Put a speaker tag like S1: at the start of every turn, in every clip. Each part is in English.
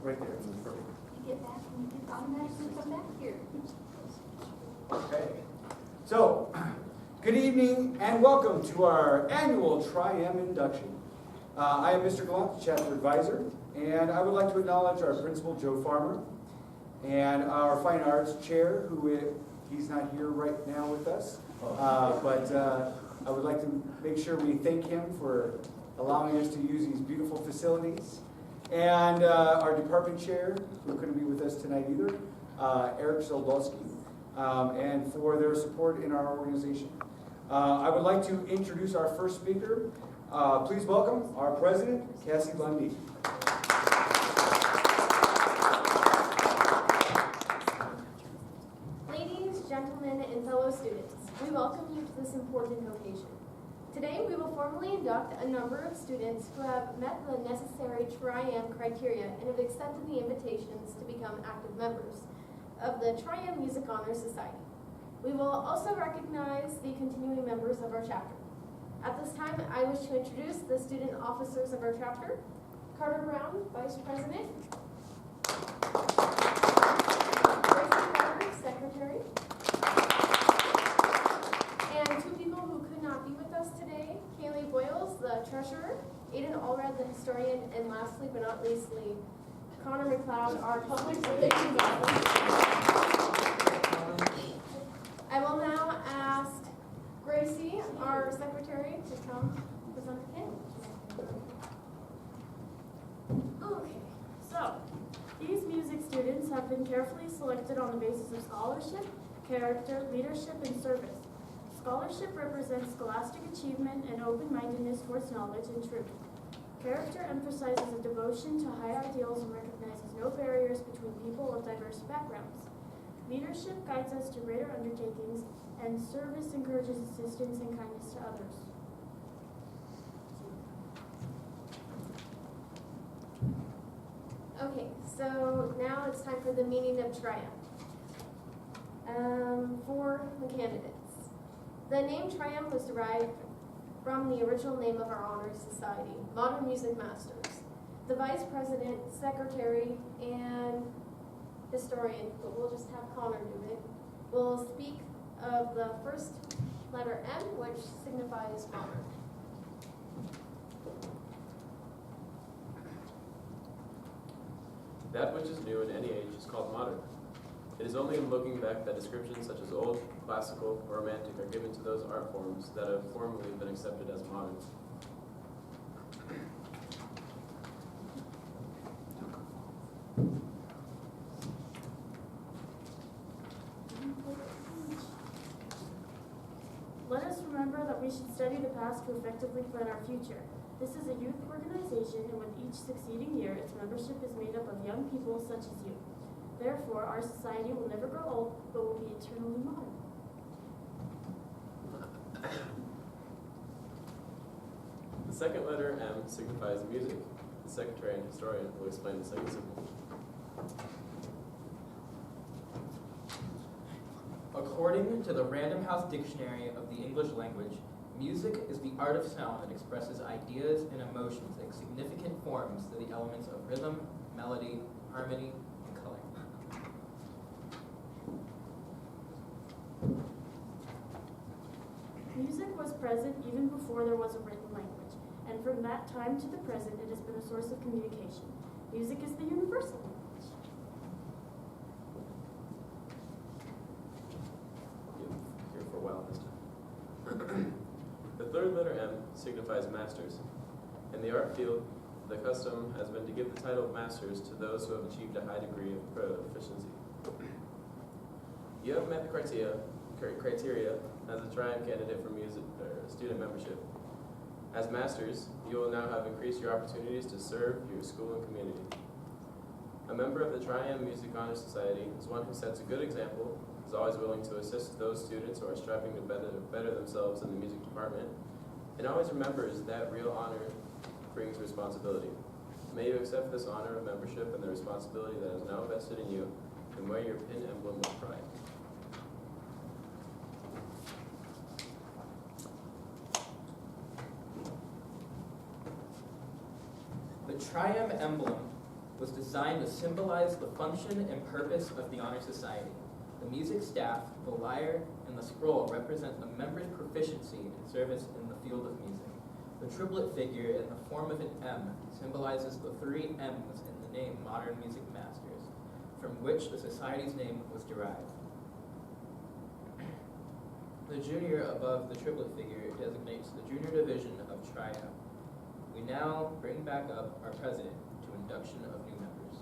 S1: Right there.
S2: You get back and you automatically come back here.
S1: Okay. So, good evening and welcome to our annual Triumph Induction. I am Mr. Gallant, Chapter Advisor, and I would like to acknowledge our Principal, Joe Farmer, and our Fine Arts Chair, he's not here right now with us, but I would like to make sure we thank him for allowing us to use these beautiful facilities. And our Department Chair, who couldn't be with us tonight either, Eric Soldowski, and for their support in our organization. I would like to introduce our first speaker. Please welcome our President, Cassie Lundy.
S3: Ladies, gentlemen, and fellow students, we welcome you to this important occasion. Today, we will formally induct a number of students who have met the necessary Triumph criteria and have accepted the invitations to become active members of the Triumph Music Honor Society. We will also recognize the continuing members of our chapter. At this time, I wish to introduce the student officers of our chapter: Carter Brown, Vice President; Gracie Carter, Secretary; and two people who could not be with us today: Kaylee Boyles, the Treasurer; Aiden Allred, the Historian; and lastly but not leastly, Connor McLeod, our Public Relations Officer. I will now ask Gracie, our Secretary, to come present the panel.
S4: Okay, so these music students have been carefully selected on the basis of scholarship, character, leadership, and service. Scholarship represents scholastic achievement and open-mindedness towards knowledge and truth. Character emphasizes a devotion to high ideals and recognizes no barriers between people of diverse backgrounds. Leadership guides us to greater undertakings, and service encourages assistance and kindness to others.
S3: Okay, so now it's time for the meaning of Triumph. For the candidates. The name Triumph was derived from the original name of our honors society, Modern Music Masters. The Vice President, Secretary, and Historian, but we'll just have Connor do it, will speak of the first letter M, which signifies modern.
S5: That which is new in any age is called modern. It is only in looking back that descriptions such as old, classical, or romantic are given to those art forms that have formerly been accepted as modern.
S4: Let us remember that we should study the past to effectively plan our future. This is a youth organization, and with each succeeding year, its membership is made up of young people such as you. Therefore, our society will never grow old, but will be eternally modern.
S5: The second letter M signifies music. The Secretary and Historian will explain the second symbol.
S6: According to the Random House Dictionary of the English Language, music is the art of sound that expresses ideas and emotions in significant forms through the elements of rhythm, melody, harmony, and color.
S4: Music was present even before there was a written language, and from that time to the present, it has been a source of communication. Music is the universal language.
S5: Here for a while this time. The third letter M signifies masters. In the art field, the custom has been to give the title of masters to those who have achieved a high degree of proficiency. You have met the criteria as a Triumph candidate for music or student membership. As masters, you will now have increased your opportunities to serve your school and community. A member of the Triumph Music Honor Society is one who sets a good example, is always willing to assist those students who are striving to better themselves in the music department, and always remembers that real honor brings responsibility. May you accept this honor of membership and the responsibility that is now vested in you, and wear your pin emblem with pride.
S6: The Triumph Emblem was designed to symbolize the function and purpose of the Honor Society. The music staff, the lyre, and the scroll represent the members' proficiency in service in the field of music. The triplet figure in the form of an M symbolizes the three M's in the name Modern Music Masters, from which the Society's name was derived. The junior above the triplet figure designates the junior division of Triumph. We now bring back up our president to induction of new members.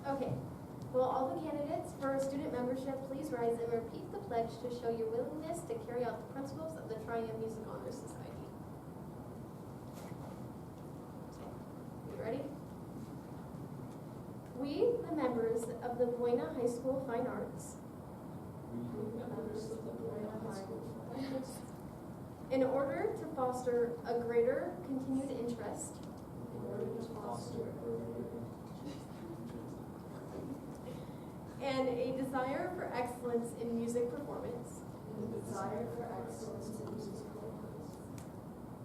S3: Okay, will all the candidates for student membership please rise and repeat the pledge to show your willingness to carry out the principles of the Triumph Music Honor Society. You ready? We, the members of the Buena High School Fine Arts, in order to foster a greater continued interest and a desire for excellence in music performance,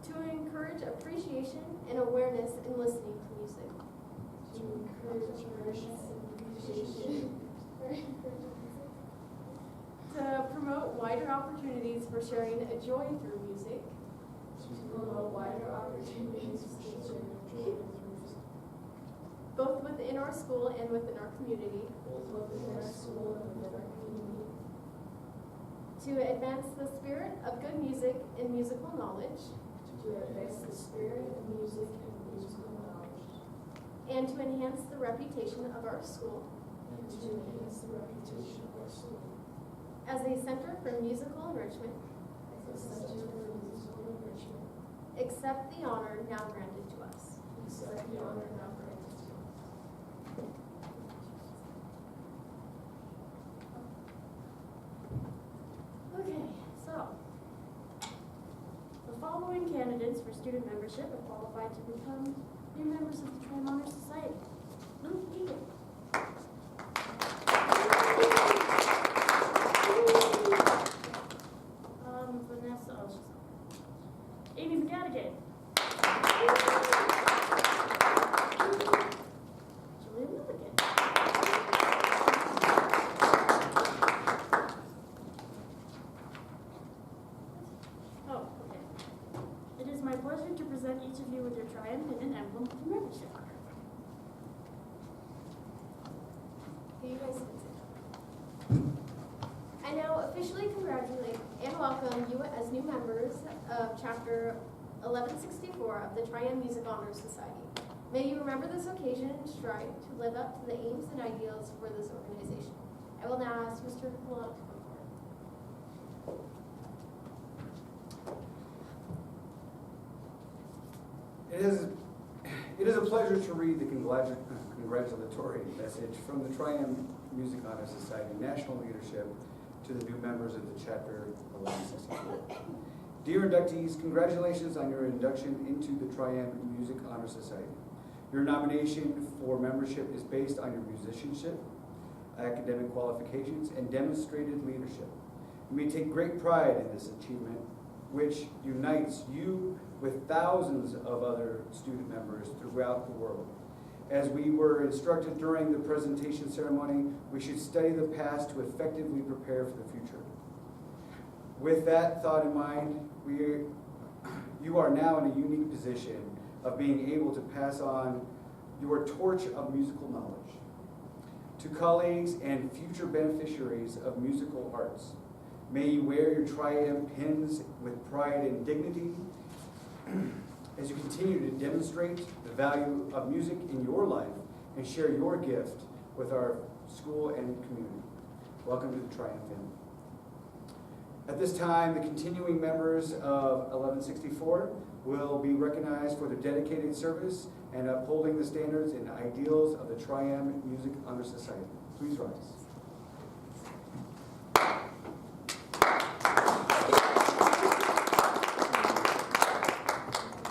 S3: to encourage appreciation and awareness in listening to music, to promote wider opportunities for sharing a joy through music, both within our school and within our community, to advance the spirit of good music and musical knowledge, and to enhance the reputation of our school as a center for musical enrichment, accept the honor now granted to us.
S4: Okay, so the following candidates for student membership are qualified to become new members of the Triumph Honor Society. Luke Egan. Vanessa, oh, she's not. Amy Magatagan. Julia Milligan. Oh, okay. It is my pleasure to present each of you with your Triumph and Emblem of membership.
S3: You guys can sit. I now officially congratulate and welcome you as new members of Chapter 1164 of the Triumph Music Honor Society. May you remember this occasion and strive to live up to the aims and ideals for this organization. I will now ask Mr. Gallant to come forward.
S1: It is a pleasure to read the congratulatory message from the Triumph Music Honor Society National Leadership to the new members of the Chapter 1164. Dear inductees, congratulations on your induction into the Triumph Music Honor Society. Your nomination for membership is based on your musicianship, academic qualifications, and demonstrated leadership. You may take great pride in this achievement, which unites you with thousands of other student members throughout the world. As we were instructed during the presentation ceremony, we should study the past to effectively prepare for the future. With that thought in mind, you are now in a unique position of being able to pass on your torch of musical knowledge to colleagues and future beneficiaries of musical arts. May you wear your Triumph pins with pride and dignity as you continue to demonstrate the value of music in your life and share your gift with our school and community. Welcome to the Triumph family. At this time, the continuing members of 1164 will be recognized for their dedicated service and upholding the standards and ideals of the Triumph Music Honor Society. Please rise.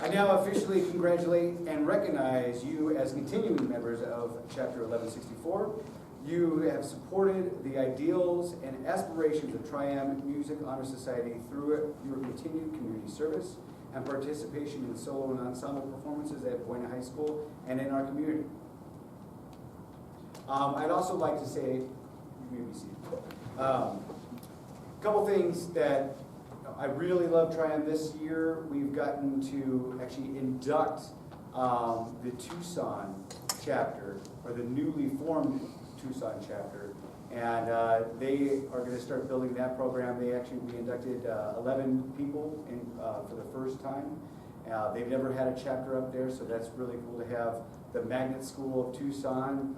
S1: I now officially congratulate and recognize you as continuing members of Chapter 1164. You have supported the ideals and aspirations of Triumph Music Honor Society through your continued community service and participation in solo and ensemble performances at Buena High School and in our community. I'd also like to say, you may be seated. Couple things that I really love Triumph this year. We've gotten to actually induct the Tucson chapter, or the newly formed Tucson chapter, and they are going to start building that program. We inducted 11 people for the first time. They've never had a chapter up there, so that's really cool to have the Magnet School of Tucson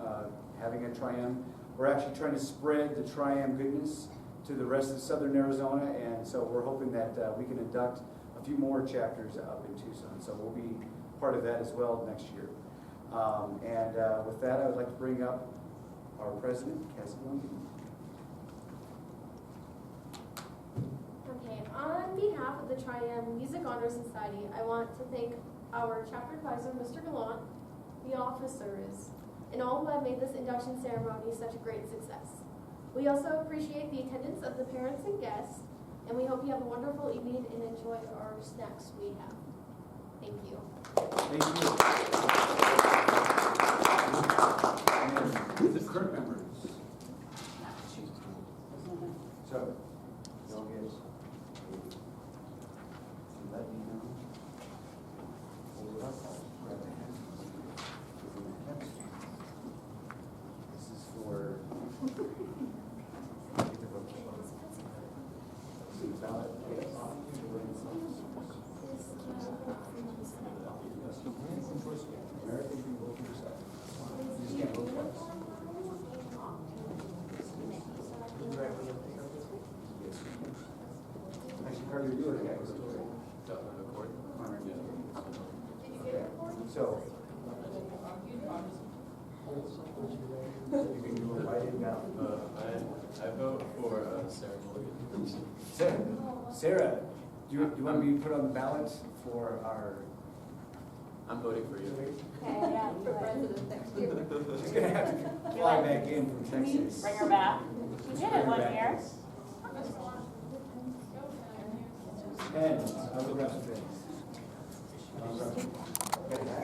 S1: having a Triumph. We're actually trying to spread the Triumph goodness to the rest of southern Arizona, and so we're hoping that we can induct a few more chapters up in Tucson. So we'll be part of that as well next year. With that, I would like to bring up our president, Cassie Lundin.
S3: Okay, on behalf of the Triumph Music Honor Society, I want to thank our chapter advisor, Mr. Gallant, the officers, and all who have made this induction ceremony such a great success. We also appreciate the attendance of the parents and guests, and we hope you have a wonderful evening and enjoy our snacks we have. Thank you.
S1: Thank you. And the current members. So, y'all guys, let me know. Hold it up. Grab the hand. This is for. American people vote for yourself. You just can't vote twice. Actually, Carter, you already got your story. Okay. So. You can do it right in now.
S5: I vote for Sarah Morgan.
S1: Sarah, do you want to be put on the ballot for our?
S5: I'm voting for you.
S2: Okay, yeah, for president next year.
S1: She's gonna have to fly back in from Texas.
S7: Bring her back. You did it one year.
S1: And I will have to finish. Okay.